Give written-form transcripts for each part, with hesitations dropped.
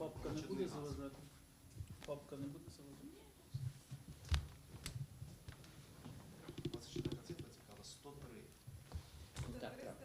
Папка не буде заважати? Папка не буде заважати? 24 цифра цікава, 103. Так, так.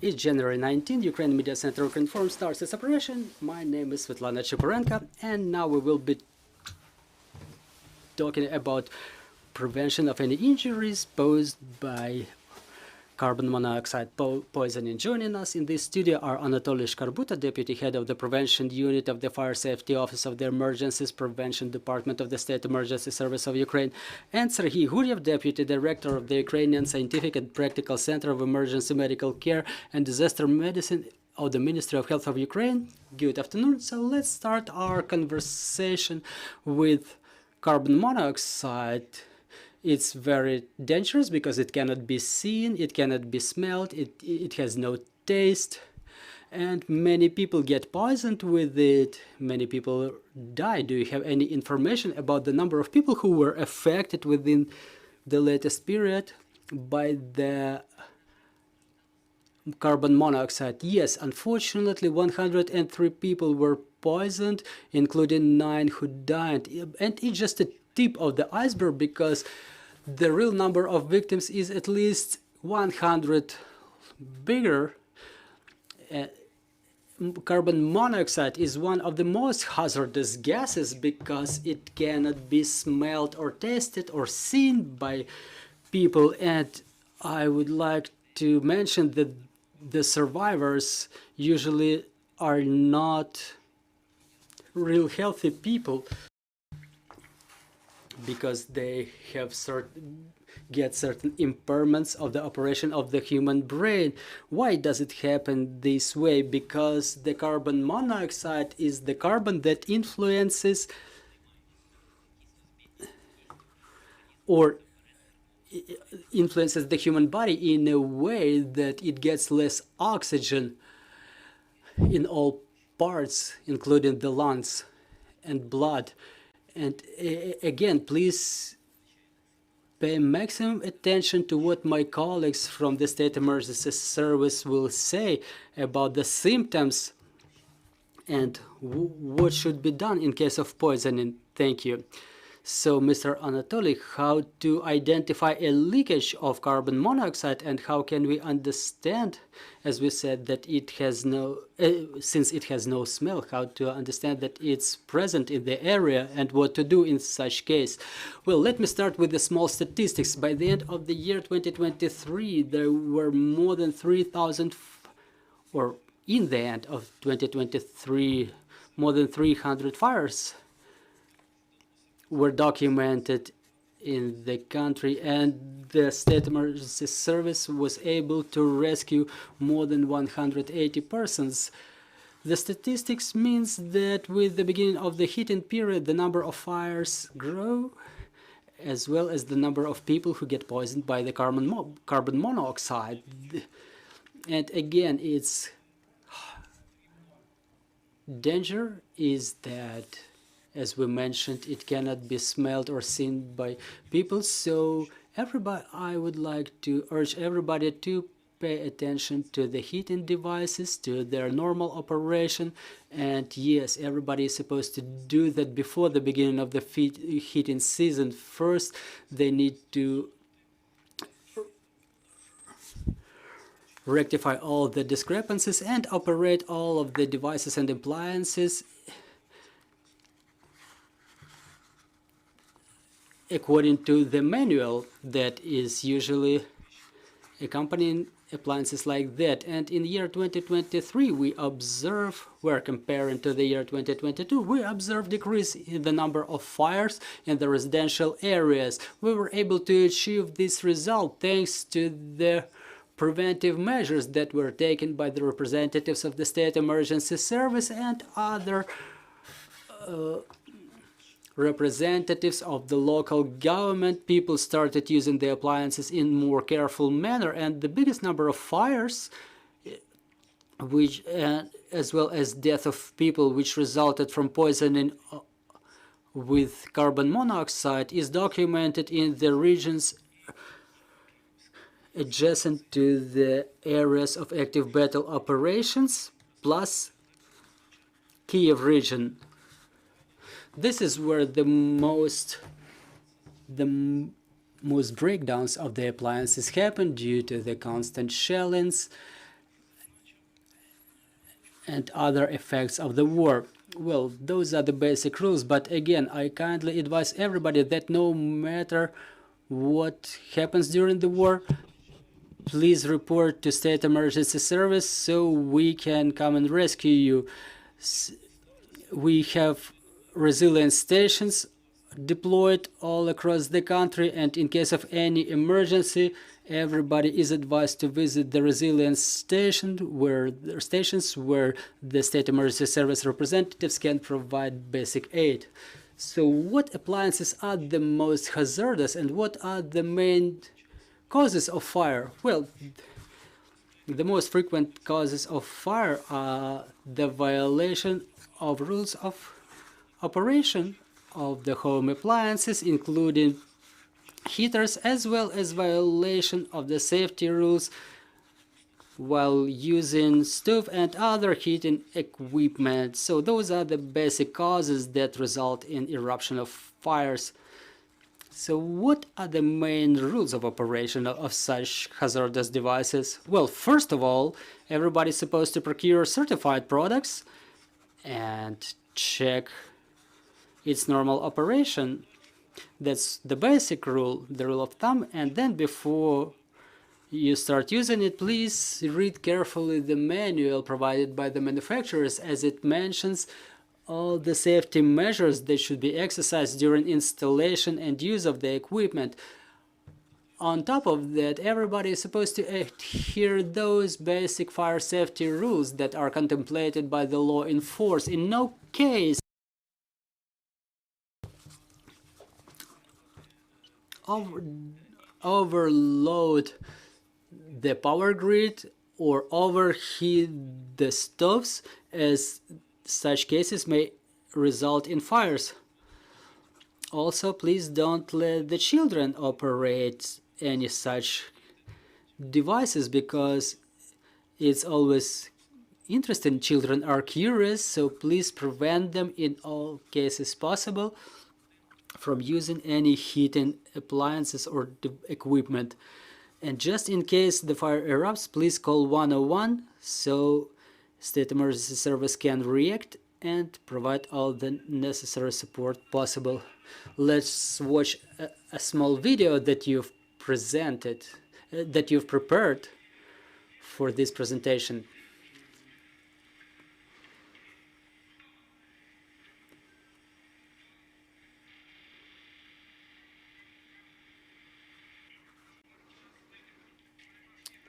It's January 19, Ukraine Media Center Ukrinform starts its operation. My name is Svetlana Chepurenko, and now we will be talking about prevention of any injuries posed by carbon monoxide poisoning. Joining us in this studio are Anatoliy Shkarbuta, Deputy Head of the Prevention Unit of the Fire Safety Office of the Emergencies Prevention Department of the State Emergency Service of Ukraine, and Sergey, Deputy Director of the Ukrainian Scientific and Practical Center of Emergency Medical Care and Disaster Medicine of the Ministry of Health of Ukraine. Good afternoon. So let's start our conversation with carbon monoxide. It's very dangerous because it cannot be seen, it cannot be smelled, it has no taste, and many people get poisoned with it, many people die. Do you have any information about the number of people who were affected within the latest period by the carbon monoxide? Yes, unfortunately 103 people were poisoned, including 9 who died, and it's just a tip of the iceberg because the real number of victims is at least 100 bigger. Carbon monoxide is one of the most hazardous gases because it cannot be smelled or tasted or seen by people, and I would like to mention that the survivors usually are not real healthy people, because they have get certain impairments of the operation of the human brain. Why does it happen this way? Because the carbon monoxide is the carbon that influences the human body in a way that it gets less oxygen in all parts, including the lungs and blood. And again, please pay maximum attention to what my colleagues from the State Emergency Service will say about the symptoms and what should be done in case of poisoning. Thank you. So, Mr. Anatoly, how to identify a leakage of carbon monoxide, and how can we understand, as we said, that it has no, since it has no smell, how to understand that it's present in the area and what to do in such case? Well, let me start with the small statistics. By the end of the year 2023, there were more than 3,000, or in the end of 2023, more than 300 fires were documented in the country, and the State Emergency Service was able to rescue more than 180 persons. The statistics means that with the beginning of the heating period, the number of fires grow, as well as the number of people who get poisoned by the carbon monoxide. And again, its danger is that, as we mentioned, it cannot be smelled or seen by people. So everybody, I would like to urge everybody to pay attention to the heating devices, to their normal operation. And yes, everybody is supposed to do that before the beginning of the heating season. First, they need to rectify all the discrepancies and operate all of the devices and appliances according to the manual that is usually accompanying appliances like that. And in the year 2023 we're comparing to the year 2022, we observe decrease in the number of fires in the residential areas. We were able to achieve this result thanks to the preventive measures that were taken by the representatives of the State Emergency Service and other representatives of the local government. People started using the appliances in more careful manner, and the biggest number of fires, which as well as death of people which resulted from poisoning with carbon monoxide, is documented in the regions adjacent to the areas of active battle operations plus Kiev region. This is where the most breakdowns of the appliances happen due to the constant shellings and other effects of the war. Well, those are the basic rules, but again, I kindly advise everybody that no matter what happens during the war, please report to State Emergency Service so we can come and rescue you. We have resilience stations deployed all across the country, and in case of any emergency, everybody is advised to visit the resilience stations where the State Emergency Service representatives can provide basic aid. So what appliances are the most hazardous and what are the main causes of fire? Well, the most frequent causes of fire are the violation of rules of operation of the home appliances, including heaters, as well as violation of the safety rules while using stove and other heating equipment. So those are the basic causes that result in eruption of fires. So what are the main rules of operation of such hazardous devices? Well, first of all, everybody's supposed to procure certified products and check its normal operation. That's the basic rule, the rule of thumb. And then before you start using it, please read carefully the manual provided by the manufacturers, as it mentions all the safety measures that should be exercised during installation and use of the equipment. On top of that, everybody is supposed to adhere those basic fire safety rules that are contemplated by the law in force. In no case overload the power grid or overheat the stoves, as such cases may result in fires. Also, please don't let the children operate any such devices, because it's always interesting. Children are curious, so please prevent them in all cases possible from using any heating appliances or equipment. And just in case the fire erupts, please call 101 so State Emergency Service can react and provide all the necessary support possible. Let's watch a small video that you've prepared for this presentation.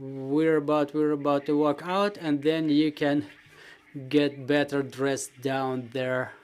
We're about to walk out, and then you can get better dressed down there.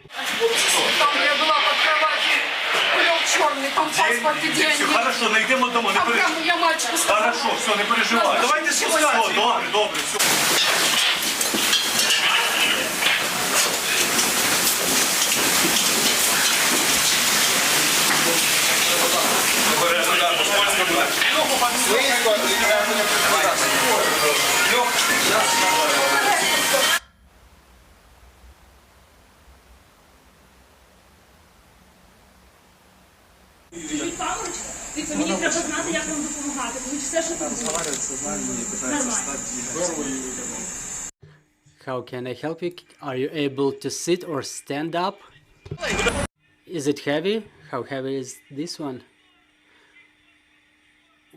Там, я была под кроватью, был черный, там паспорт и деньги. Все, хорошо, найдемо дома, не переживай. Прямо я мальчику сказала. Хорошо, все, не переживай. Давайте спускатися. Добре, добре, все. Дивіться, мені треба знати, як вам допомагати, тому що все, що тут How can I help you? Are you able to sit or stand up? Is it heavy? How heavy is this one?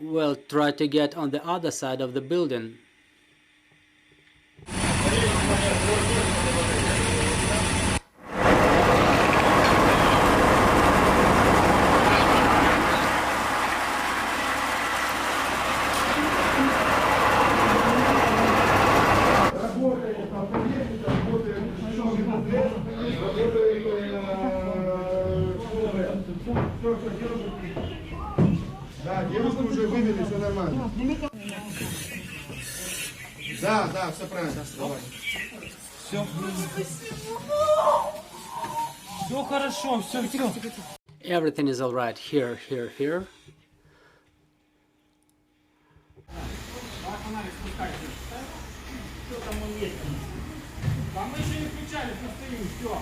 Well, try to get on the other side of the building. Да, девушку уже вывели, все нормально. Да, да, все правильно. Давай. Все. Все хорошо, все. Everything is all right. Here, here, here. А мы еще не включали, постоим, все.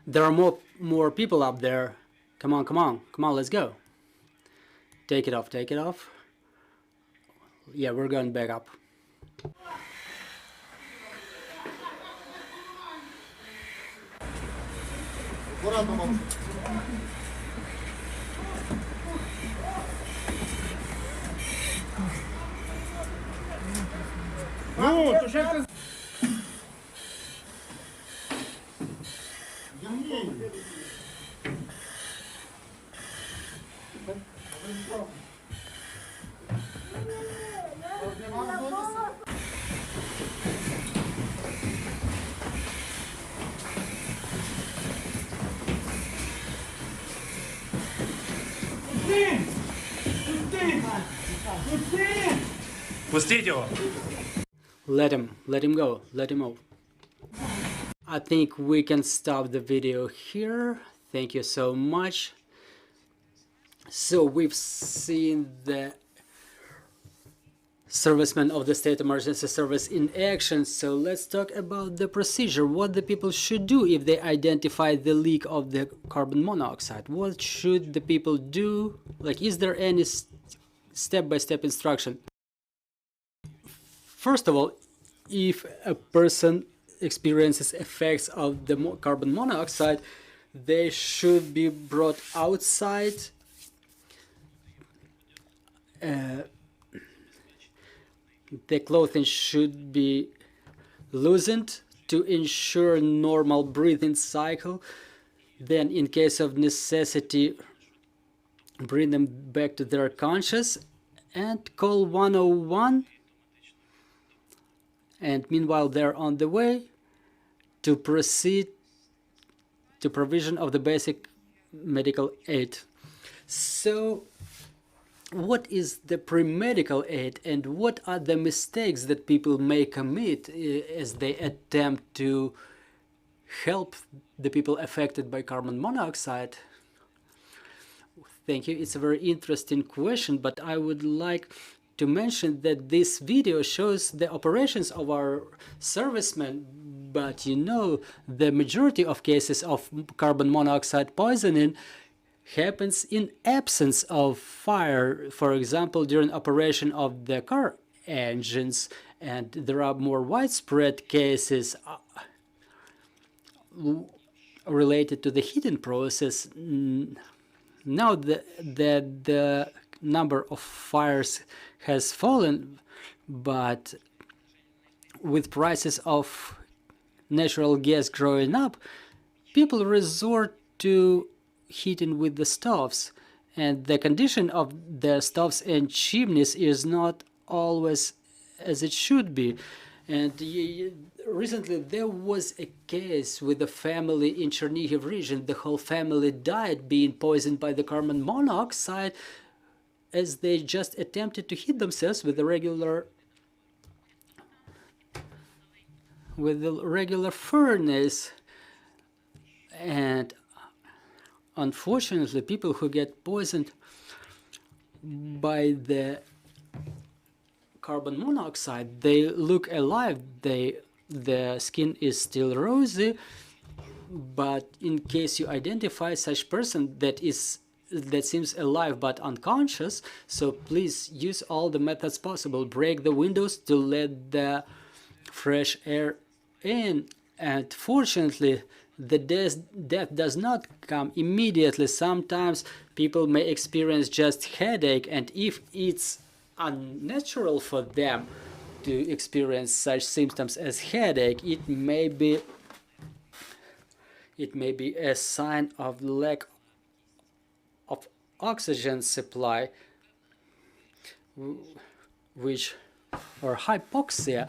There are more people up there. Come on, come on, come on, let's go. Take it off, take it off. Yeah, we're going back up. Аккуратно, мам. Ну, то ще ти... Пустіть його. Let him go, let him move. I think we can stop the video here. Thank you so much. So we've seen the servicemen of the State Emergency Service in action. So let's talk about the procedure. What the people should do if they identify the leak of the carbon monoxide. What should the people do? Like, is there any step-by-step instruction? First of all, if a person experiences effects of the carbon monoxide, they should be brought outside. The clothing should be loosened to ensure normal breathing cycle. Then, in case of necessity, bring them back to their conscious and call 101. And meanwhile, they're on the way to proceed to provision of the basic medical aid. So, what is the pre-medical aid and what are the mistakes that people may commit as they attempt to help the people affected by carbon monoxide? Thank you. It's a very interesting question, but I would like to mention that this video shows the operations of our servicemen, but you know, the majority of cases of carbon monoxide poisoning happens in absence of fire, for example, during operation of the car engines, and there are more widespread cases related to the heating process. Now that the number of fires has fallen, but with prices of natural gas growing up, people resort to heating with the stoves, and the condition of the stoves and chimneys is not always as it should be. And recently there was a case with a family in Chernihiv region. The whole family died being poisoned by the carbon monoxide as they just attempted to heat themselves with the regular furnace. And unfortunately, people who get poisoned by the carbon monoxide, they look alive, the skin is still rosy, but in case you identify such person that seems alive but unconscious, so please use all the methods possible. Break the windows to let the fresh air in, and fortunately the death does not come immediately. Sometimes people may experience just headache, and if it's unnatural for them to experience such symptoms as headache, it may be a sign of lack of oxygen supply, or hypoxia,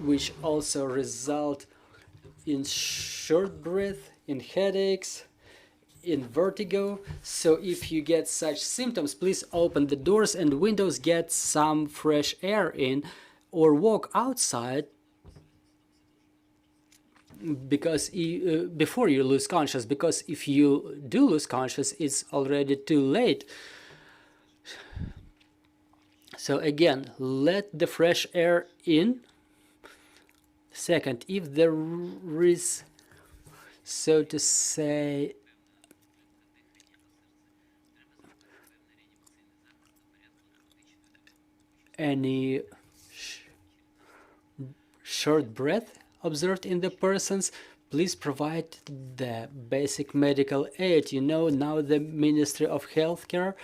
which also result in short breath, in headaches, in vertigo. So if you get such symptoms, please open the doors and windows, get some fresh air in, or walk outside because before you lose conscious, because if you do lose conscious, it's already too late. So again, let the fresh air in. Second, if there is, so to say, any short breath observed in the persons, please provide the basic medical aid. You know, now the Ministry of Healthcare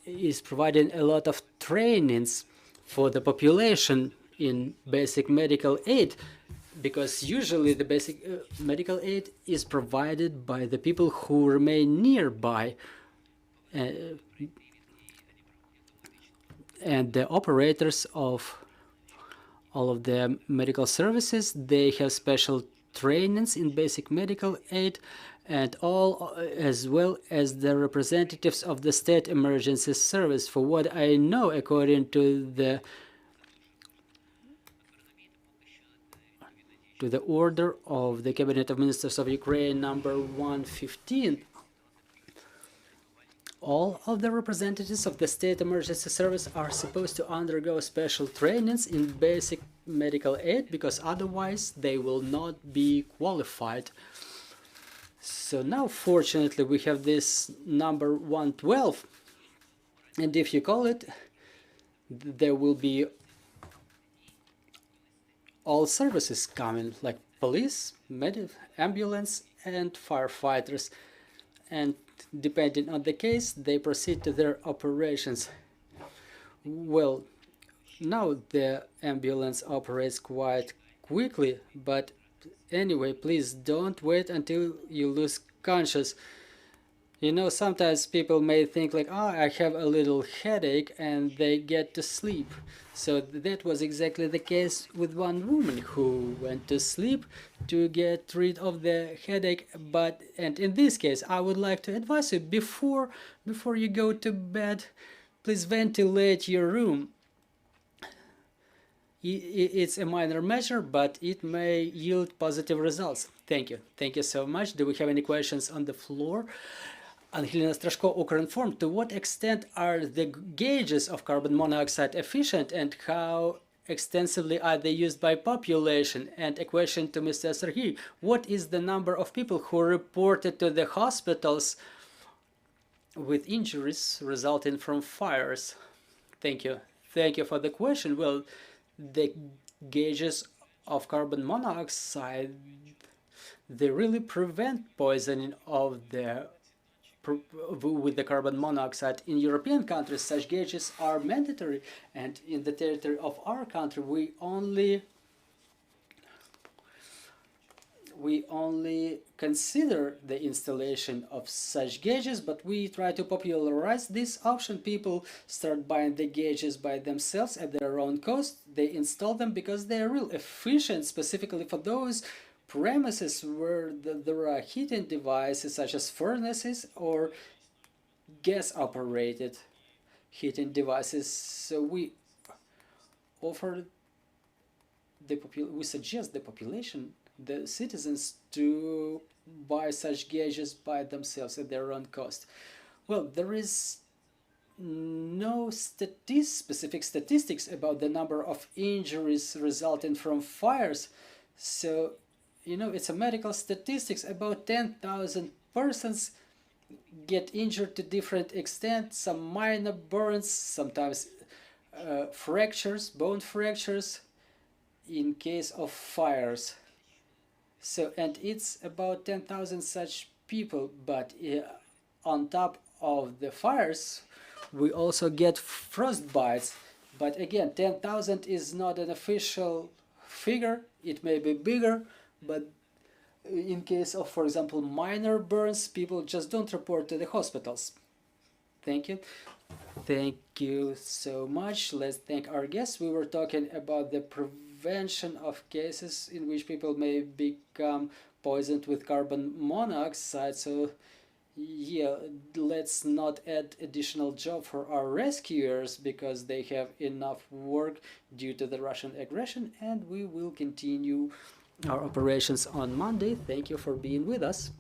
is providing a lot of trainings for the population in basic medical aid, because usually the basic medical aid is provided by the people who remain nearby, and the operators of all of the medical services, they have special trainings in basic medical aid, and all, as well as the representatives of the State Emergency Service. For what I know, according to the order of the Cabinet of Ministers of Ukraine number 115, all of the representatives of the State Emergency Service are supposed to undergo special trainings in basic medical aid, because otherwise they will not be qualified. So now, fortunately, we have this number 112, and if you call it, there will be all services coming, like police, ambulance, and firefighters, and depending on the case, they proceed to their operations. Well, now the ambulance operates quite quickly, but anyway, please don't wait until you lose conscious. You know, sometimes people may think like, oh, I have a little headache, and they get to sleep. So that was exactly the case with one woman who went to sleep to get rid of the headache. And in this case, I would like to advise you, before you go to bed, please ventilate your room. It's a minor measure, but it may yield positive results. Thank you. Thank you so much. Do we have any questions on the floor? Ангеліна Страшко, Ukrinform. To what extent are the gauges of carbon monoxide efficient and how extensively are they used by population? And a question to Mr. Sergey. What is the number of people who reported to the hospitals with injuries resulting from fires? Thank you. Thank you for the question. Well, the gauges of carbon monoxide, they really prevent poisoning of the with the carbon monoxide. In European countries, such gauges are mandatory, and in the territory of our country, we only consider the installation of such gauges, but we try to popularize this option. People start buying the gauges by themselves at their own cost. They install them because they are real efficient, specifically for those premises where there are heating devices such as furnaces or gas-operated heating devices. So we offer we suggest the population, the citizens, to buy such gauges by themselves at their own cost. Well, there is no specific statistics about the number of injuries resulting from fires. So, you know, it's a medical statistics. About 10,000 persons get injured to different extent. Some minor burns, sometimes fractures, bone fractures in case of fires. So, and it's about 10,000 such people, but on top of the fires, we also get frostbites. But again, 10,000 is not an official figure. It may be bigger, but in case of, for example, minor burns, people just don't report to the hospitals. Thank you. Thank you so much. Let's thank our guests. We were talking about the prevention of cases in which people may become poisoned with carbon monoxide. So yeah, let's not add additional job for our rescuers because they have enough work due to the Russian aggression, and we will continue our operations on Monday. Thank you for being with us.